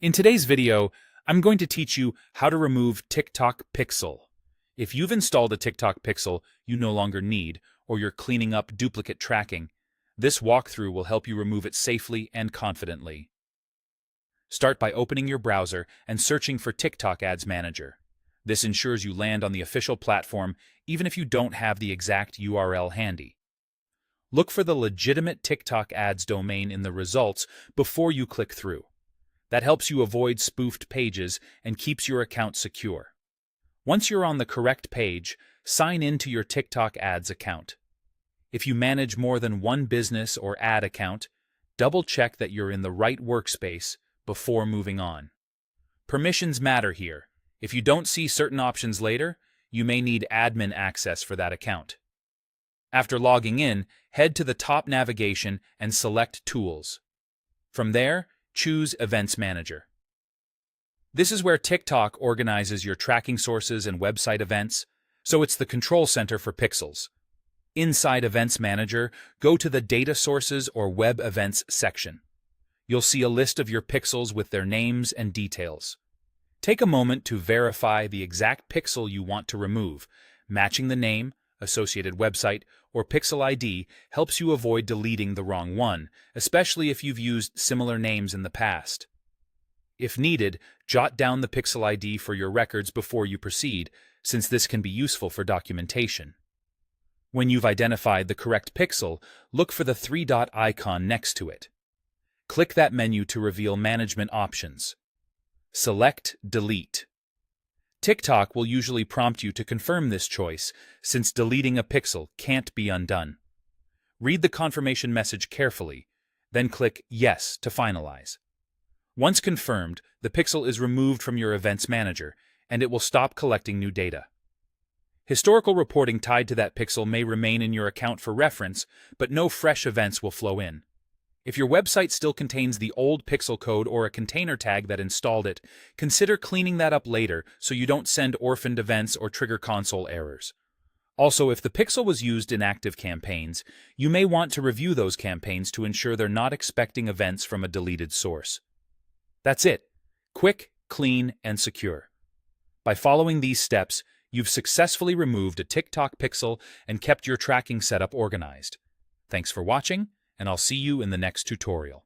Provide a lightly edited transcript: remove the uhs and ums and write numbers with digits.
In today's video, I'm going to teach you how to remove TikTok Pixel. If you've installed a TikTok Pixel you no longer need, or you're cleaning up duplicate tracking, this walkthrough will help you remove it safely and confidently. Start by opening your browser and searching for TikTok Ads Manager. This ensures you land on the official platform even if you don't have the exact URL handy. Look for the legitimate TikTok Ads domain in the results before you click through. That helps you avoid spoofed pages and keeps your account secure. Once you're on the correct page, sign in to your TikTok Ads account. If you manage more than one business or ad account, double-check that you're in the right workspace before moving on. Permissions matter here. If you don't see certain options later, you may need admin access for that account. After logging in, head to the top navigation and select Tools. From there, choose Events Manager. This is where TikTok organizes your tracking sources and website events, so it's the control center for pixels. Inside Events Manager, go to the Data Sources or Web Events section. You'll see a list of your pixels with their names and details. Take a moment to verify the exact pixel you want to remove. Matching the name, associated website, or pixel ID helps you avoid deleting the wrong one, especially if you've used similar names in the past. If needed, jot down the pixel ID for your records before you proceed, since this can be useful for documentation. When you've identified the correct pixel, look for the three-dot icon next to it. Click that menu to reveal management options. Select Delete. TikTok will usually prompt you to confirm this choice, since deleting a pixel can't be undone. Read the confirmation message carefully, then click Yes to finalize. Once confirmed, the pixel is removed from your Events Manager, and it will stop collecting new data. Historical reporting tied to that pixel may remain in your account for reference, but no fresh events will flow in. If your website still contains the old pixel code or a container tag that installed it, consider cleaning that up later so you don't send orphaned events or trigger console errors. Also, if the pixel was used in active campaigns, you may want to review those campaigns to ensure they're not expecting events from a deleted source. That's it. Quick, clean, and secure. By following these steps, you've successfully removed a TikTok pixel and kept your tracking setup organized. Thanks for watching, and I'll see you in the next tutorial.